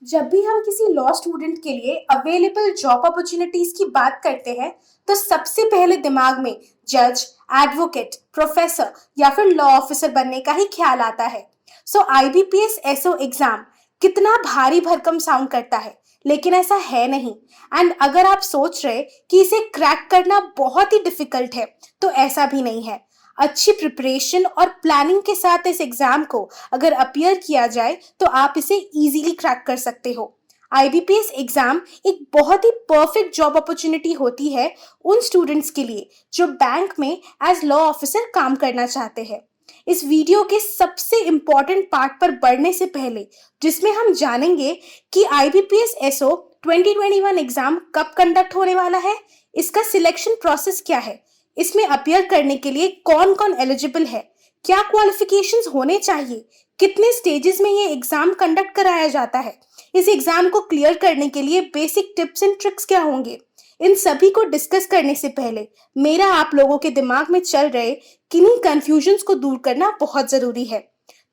जब भी हम किसी लॉ स्टूडेंट के लिए अवेलेबल जॉब अपॉर्चुनिटीज की बात करते हैं तो सबसे पहले दिमाग में जज, एडवोकेट, प्रोफेसर या फिर लॉ ऑफिसर बनने का ही ख्याल आता है। सो आईबीपीएस एसओ एग्जाम कितना भारी भरकम साउंड करता है, लेकिन ऐसा है नहीं। एंड अगर आप सोच रहे कि इसे क्रैक करना बहुत ही डिफिकल्ट है, तो ऐसा भी नहीं है। अच्छी प्रिपरेशन और प्लानिंग के साथ इस एग्जाम को अगर अपियर किया जाए तो आप इसे इजीली क्रैक कर सकते हो। आईबीपीएस एग्जाम एक बहुत ही परफेक्ट जॉब अपॉर्चुनिटी होती है उन स्टूडेंट्स के लिए जो बैंक में एज लॉ ऑफिसर काम करना चाहते हैं। इस वीडियो के सबसे इम्पोर्टेंट पार्ट पर बढ़ने से पहले, जिसमें हम जानेंगे कि आईबीपीएस एसओ 2021 एग्जाम कब कंडक्ट होने वाला है, इसका सिलेक्शन प्रोसेस क्या है, इसमें अपियर करने के लिए कौन कौन एलिजिबल है, क्या क्वालिफिकेशंस होने चाहिए, कितने स्टेजेस में ये एग्जाम कंडक्ट कराया जाता है, इस एग्जाम को क्लियर करने के लिए बेसिक टिप्स एंड ट्रिक्स क्या होंगे। इन सभी को डिस्कस करने से पहले मेरा आप लोगों के दिमाग में चल रहे किन्हीं कंफ्यूजन्स को दूर करना बहुत जरूरी है।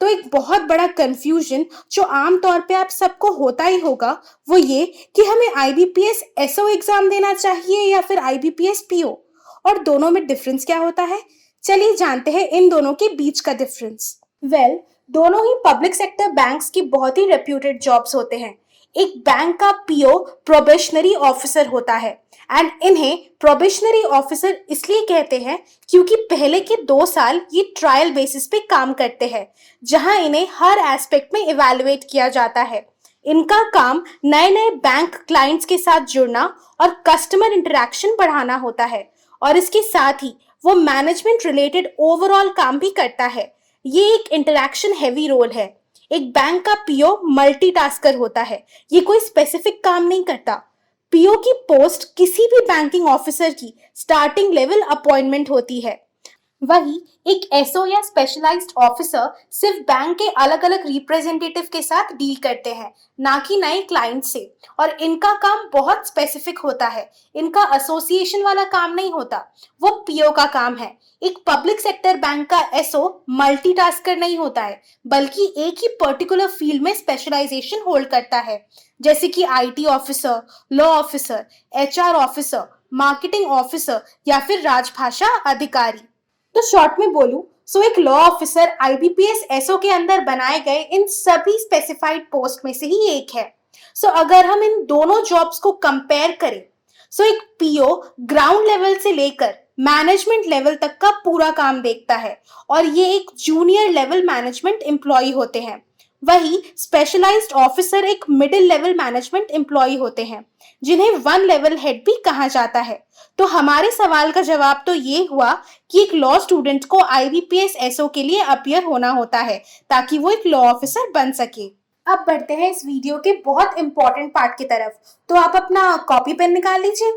तो एक बहुत बड़ा कंफ्यूजन जो आमतौर पे आप सबको होता ही होगा वो ये कि हमें आईबीपीएस एसओ एग्जाम देना चाहिए या फिर आईबीपीएस पीओ, और दोनों में डिफरेंस क्या होता है। चलिए जानते हैं इन दोनों के बीच का डिफरेंस। दोनों ही पब्लिक सेक्टर बैंक्स की बहुत ही रेप्यूटेड जॉब्स होते हैं। एक बैंक का पीओ प्रोबेशनरी ऑफिसर होता है, एंड इन्हें प्रोबेशनरी ऑफिसर इसलिए कहते हैं क्योंकि पहले के 2 साल ये ट्रायल बेसिस पे काम करते हैं, जहां इन्हें हर एस्पेक्ट में इवैल्यूएट किया जाता है। इनका काम नए नए बैंक क्लाइंट्स के साथ जुड़ना और कस्टमर इंटरेक्शन बढ़ाना होता है, और इसके साथ ही वो मैनेजमेंट रिलेटेड ओवरऑल काम भी करता है। ये एक इंटरेक्शन हैवी रोल है। एक बैंक का पीओ मल्टीटास्कर होता है, ये कोई स्पेसिफिक काम नहीं करता। पीओ की पोस्ट किसी भी बैंकिंग ऑफिसर की स्टार्टिंग लेवल अपॉइंटमेंट होती है। वही एक एसओ या स्पेशलाइज्ड ऑफिसर सिर्फ बैंक के अलग अलग रिप्रेजेंटेटिव के साथ डील करते हैं, ना कि नए क्लाइंट से। और इनका काम बहुत स्पेसिफिक होता है, इनका एसोसिएशन वाला काम नहीं होता, वो पीओ का काम है। एक पब्लिक सेक्टर बैंक का एसओ मल्टीटास्कर नहीं होता है, बल्कि एक ही पर्टिकुलर फील्ड में स्पेशलाइजेशन होल्ड करता है, जैसे कि IT officer, law officer, HR officer, marketing officer या फिर राजभाषा अधिकारी। तो शॉर्ट में बोलूं सो एक लॉ ऑफिसर आईबीपीएस एसओ के अंदर बनाए गए इन सभी स्पेसिफाइड पोस्ट में से ही एक है। सो अगर हम इन दोनों जॉब्स को कंपेयर करें, सो एक पीओ ग्राउंड लेवल से लेकर मैनेजमेंट लेवल तक का पूरा काम देखता है, और ये एक जूनियर लेवल मैनेजमेंट एम्प्लॉय होते हैं। वही स्पेशलाइज्ड ऑफिसर एक मिडिल लेवल मैनेजमेंट एम्प्लॉय होते हैं, जिन्हें वन लेवल हेड भी कहा जाता है। तो हमारे सवाल का जवाब तो ये हुआ कि एक लॉ स्टूडेंट को आईबीपीएस एसओ के लिए अपियर होना होता है ताकि वो एक लॉ ऑफिसर बन सके। अब बढ़ते हैं इस वीडियो के बहुत इंपॉर्टेंट पार्ट की तरफ, तो आप अपना कॉपी पेन निकाल लीजिए।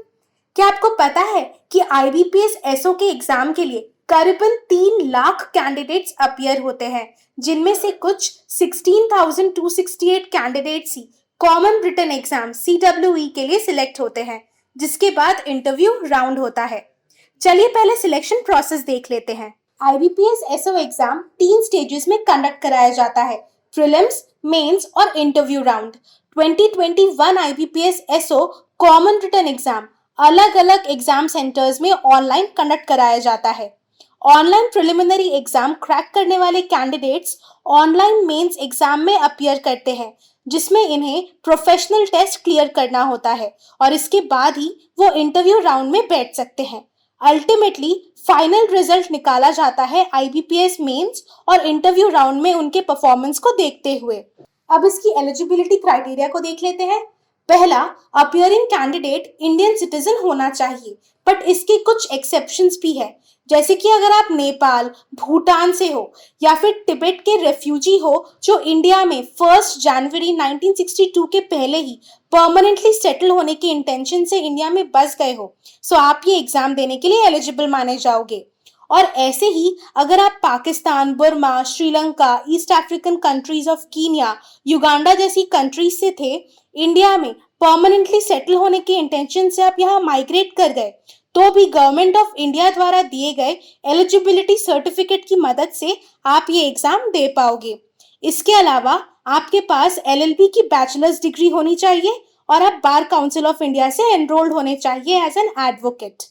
क्या आपको पता है कि आईबीपीएस एसओ के एग्जाम के लिए करीबन 3 लाख कैंडिडेट्स अपियर होते हैं, जिनमें से कुछ 16,268 कैंडिडेट्स ही कॉमन रिटन एग्जाम सीडब्ल्यूई के लिए सिलेक्ट होते हैं, जिसके बाद इंटरव्यू राउंड होता है। चलिए पहले सिलेक्शन प्रोसेस देख लेते हैं। आईबीपीएस एसओ एग्जाम 3 स्टेजेस में कंडक्ट कराया जाता है, प्रीलिम्स, मेंस और interview round. 2021 IBPS SO common written exam अलग अलग एग्जाम सेंटर्स में ऑनलाइन कंडक्ट कराया जाता है। ऑनलाइन प्रिलिमिनरी एग्जाम क्रैक करने वाले कैंडिडेट्स ऑनलाइन मेंस एग्जाम में अपियर करते हैं, जिसमें इन्हें प्रोफेशनल टेस्ट क्लियर करना होता है, और इसके बाद ही वो इंटरव्यू राउंड में बैठ सकते हैं। अल्टीमेटली फाइनल रिजल्ट निकाला जाता है आईबीपीएस मेंस और इंटरव्यू राउंड में उनके परफॉर्मेंस को देखते हुए। अब इसकी एलिजिबिलिटी क्राइटेरिया को देख लेते हैं। पहला, अपियरिंग कैंडिडेट इंडियन सिटीजन होना चाहिए, बट इसके कुछ एक्सेप्शंस भी है, जैसे कि अगर आप नेपाल, भूटान से हो या फिर तिब्बत के रेफ्यूजी हो जो इंडिया में 1 जनवरी 1962 के पहले ही परमानेंटली सेटल होने के इंटेंशन से इंडिया में बस गए हो, सो आप ये एग्जाम देने के लिए एलिजिबल माने जाओगे। और ऐसे ही अगर आप Pakistan, Burma, Sri Lanka, east African countries of Kenya, Uganda जैसी कंट्रीज से थे, इंडिया में परमानेंटली सेटल होने के इंटेंशन से आप यहाँ माइग्रेट कर गए, तो भी गवर्नमेंट ऑफ इंडिया द्वारा दिए गए एलिजिबिलिटी सर्टिफिकेट की मदद से आप ये एग्जाम दे पाओगे। इसके अलावा आपके पास LLB की बैचलर्स डिग्री होनी चाहिए और आप बार काउंसिल ऑफ इंडिया से एनरोल्ड होने चाहिए एज एन एडवोकेट।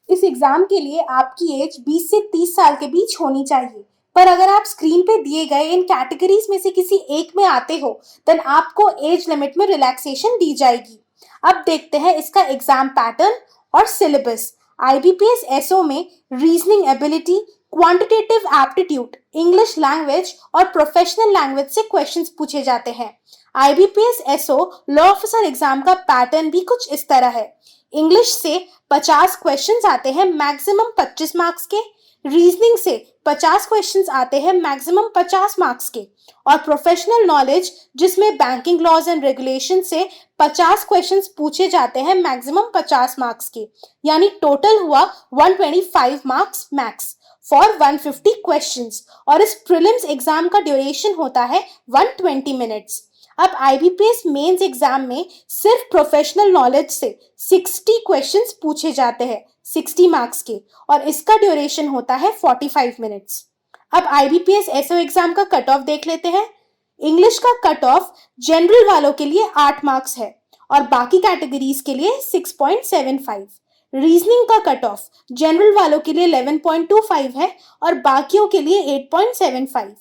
इस एग्जाम के लिए आपकी एज 20 से 30 साल के बीच होनी चाहिए, पर अगर आप स्क्रीन पे दिए गए इन कैटेगरीज में से किसी एक में आते हो देन आपको एज लिमिट में रिलैक्सेशन दी जाएगी। अब देखते हैं इसका एग्जाम पैटर्न और सिलेबस। IBPS SO में reasoning ability, quantitative aptitude, English language और प्रोफेशनल लैंग्वेज से क्वेश्चंस पूछे जाते हैं। IBPS SO law officer exam का पैटर्न भी कुछ इस तरह है। इंग्लिश से 50 क्वेश्चंस आते हैं मैक्सिमम 25 मार्क्स के, रीजनिंग से 50 क्वेश्चंस आते हैं मैक्सिमम 50 मार्क्स के, और प्रोफेशनल नॉलेज जिसमें बैंकिंग लॉज एंड रेगुलेशन से 50 क्वेश्चंस पूछे जाते हैं मैक्सिमम 50 मार्क्स के, यानी टोटल हुआ 125 मार्क्स मैक्स फॉर 150 क्वेश्चंस। और इस प्रीलिम्स एग्जाम का ड्यूरेशन होता है 120 मिनट्स। अब IBPS मेंस एग्जाम में सिर्फ प्रोफेशनल नॉलेज से 60 क्वेश्चंस पूछे जाते हैं 60 मार्क्स के, और इसका ड्यूरेशन होता है 45 मिनट्स। अब IBPS SO एग्जाम का कट ऑफ देख लेते हैं। इंग्लिश का कट ऑफ जनरल वालों के लिए 8 मार्क्स है और बाकी कैटेगरीज के लिए 6.75। रीजनिंग का कट ऑफ जनरल वालों के लिए 11.25 है और बाकियों के लिए 8.75।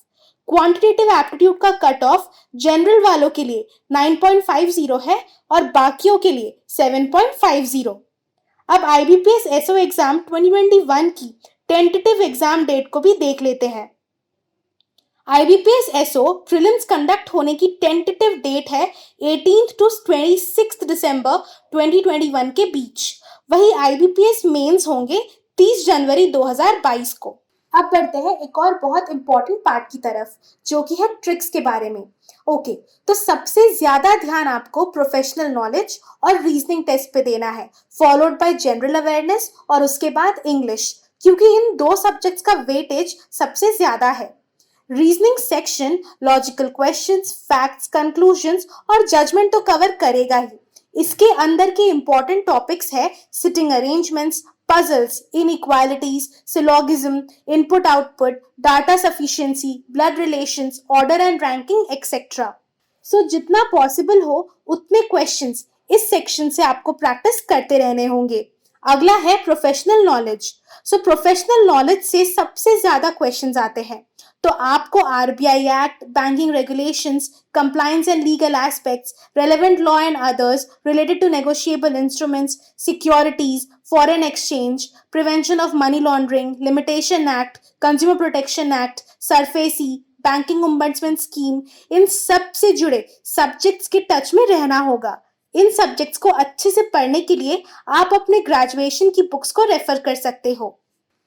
क्वांटिटेटिव एप्टीट्यूड का कट ऑफ जनरल वालों के लिए 9.50 है और बाकियों के लिए 7.50। अब IBPS SO एग्जाम 2021 की टेंटेटिव एग्जाम डेट को भी देख लेते हैं। IBPS SO प्रीलिम्स कंडक्ट होने की टेंटेटिव डेट है 18 to 26 दिसंबर 2021 के बीच। वही IBPS मेंस होंगे 30 जनवरी 2022 को। अब बढ़ते हैं एक और बहुत इंपॉर्टेंट पार्ट की तरफ, जो कि है ट्रिक्स के बारे में। ओके, तो सबसे ज्यादा ध्यान आपको प्रोफेशनल नॉलेज और रीजनिंग टेस्ट पे देना है, फॉलोड बाय जनरल अवेयरनेस और उसके बाद इंग्लिश, क्योंकि इन दो सब्जेक्ट्स का वेटेज सबसे ज्यादा है। Reasoning section logical questions, facts, conclusions और जजमेंट तो कवर करेगा ही। इसके अंदर के इंपॉर्टेंट टॉपिक्स है sitting arrangements, puzzles, inequalities, syllogism, input-output, data sufficiency, blood relations, order and ranking, etc. So जितना possible हो उतने questions इस section से आपको practice करते रहने होंगे। अगला है प्रोफेशनल नॉलेज। सो प्रोफेशनल नॉलेज से सबसे ज्यादा क्वेश्चंस आते हैं, तो आपको RBI act, banking regulations, compliance and legal aspects, relevant law and others related to negotiable instruments, securities, foreign exchange, prevention of money laundering, limitation act, consumer protection act, SARFAESI, banking ombudsman scheme, इन सब से जुड़े subjects के touch में रहना होगा। इन subjects को अच्छे से पढ़ने के लिए आप अपने ग्रेजुएशन की बुक्स को रेफर कर सकते हो।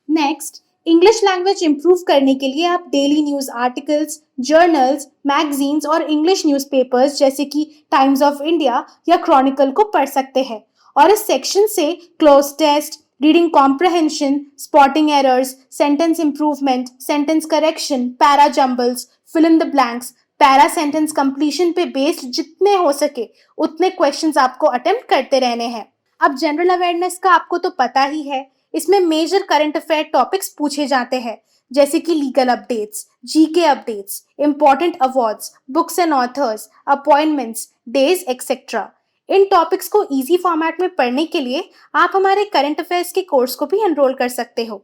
नेक्स्ट, इंग्लिश लैंग्वेज इंप्रूव करने के लिए आप daily news articles, journals, magazines और इंग्लिश न्यूज़पेपर्स जैसे कि टाइम्स ऑफ इंडिया या क्रॉनिकल को पढ़ सकते हैं। और इस सेक्शन से cloze test, reading comprehension, spotting errors, sentence improvement, sentence correction, para jumbles, fill in the blanks, para sentence completion पे बेस्ड जितने हो सके उतने क्वेश्चंस आपको अटेम्प्ट करते रहने हैं। अब जनरल अवेयरनेस का आपको तो पता ही है, इसमें मेजर करंट अफेयर टॉपिक्स पूछे जाते हैं जैसे कि legal updates, GK updates, important awards, books and authors, appointments, days etcetera. In topics को इजी फॉर्मेट में पढ़ने के लिए आप हमारे करंट अफेयर्स के कोर्स को भी एनरोल कर सकते हो।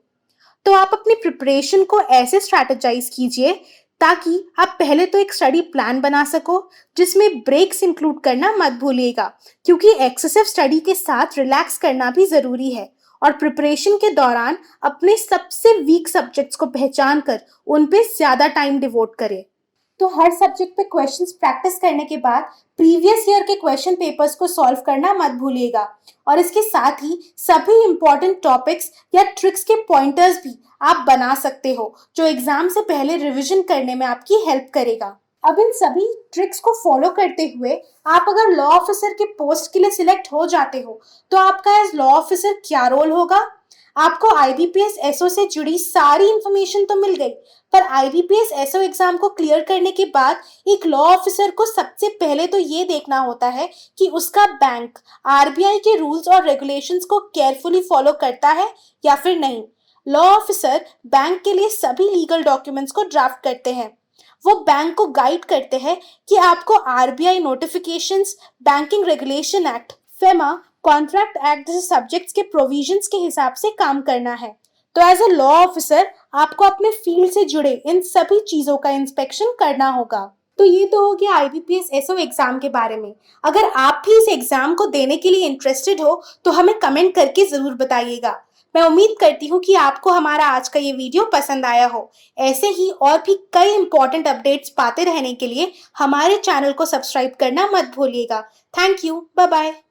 तो आप अपनी प्रिपरेशन को ऐसे स्ट्रैटेजाइज कीजिए ताकि आप पहले तो एक स्टडी प्लान बना सको जिसमें ब्रेक्स इंक्लूड करना मत भूलिएगा, क्योंकि एक्सेसिव स्टडी के साथ रिलैक्स करना भी जरूरी है। और प्रिपरेशन के दौरान अपने सबसे वीक सब्जेक्ट्स को पहचान कर उन पे ज्यादा टाइम डिवोट करें। तो हर सब्जेक्ट पे क्वेश्चंस प्रैक्टिस करने के बाद प्रीवियस ईयर के क्वेश्चन पेपर्स को सॉल्व करना मत भूलिएगा। और इसके साथ ही सभी इंपॉर्टेंट टॉपिक्स या ट्रिक्स के पॉइंटर्स भी आप बना सकते हो जो एग्जाम से पहले रिवीजन करने में आपकी हेल्प करेगा। अब इन सभी ट्रिक्स को फॉलो करते हुए आप अगर लॉ ऑफिसर के पोस्ट के लिए सिलेक्ट हो जाते हो तो आपका एज लॉ ऑफिसर क्या रोल होगा? आपको IBPS SO से जुड़ी सारी इंफॉर्मेशन तो मिल गई, पर IBPS SO एग्जाम को क्लियर करने के बाद एक लॉ ऑफिसर को सबसे पहले तो ये देखना होता है कि उसका बैंक RBI के रूल्स और रेगुलेशंस को केयरफुली फॉलो करता है या फिर नहीं। लॉ ऑफिसर बैंक के लिए सभी लीगल डॉक्यूमेंट्स को ड्राफ्ट करते हैं। वो बैंक को गाइड करते हैं कि आपको RBI notifications, banking regulation act, FEMA, contract act जैसे सब्जेक्ट्स के प्रोविजंस के हिसाब से काम करना है। तो एज अ लॉ ऑफिसर आपको अपने फील्ड से जुड़े इन सभी चीजों का इंस्पेक्शन करना होगा। तो ये तो हो गया आईबीपीएस एसओ एग्जाम के बारे में। अगर आप भी इस एग्जाम को देने के लिए इंटरेस्टेड हो तो हमें कमेंट करके जरूर बताइएगा। मैं उम्मीद करती हूँ कि आपको हमारा आज का ये वीडियो पसंद आया हो। ऐसे ही और भी कई इंपॉर्टेंट अपडेट्स पाते रहने के लिए हमारे चैनल को सब्सक्राइब करना मत भूलिएगा। Thank you, bye bye.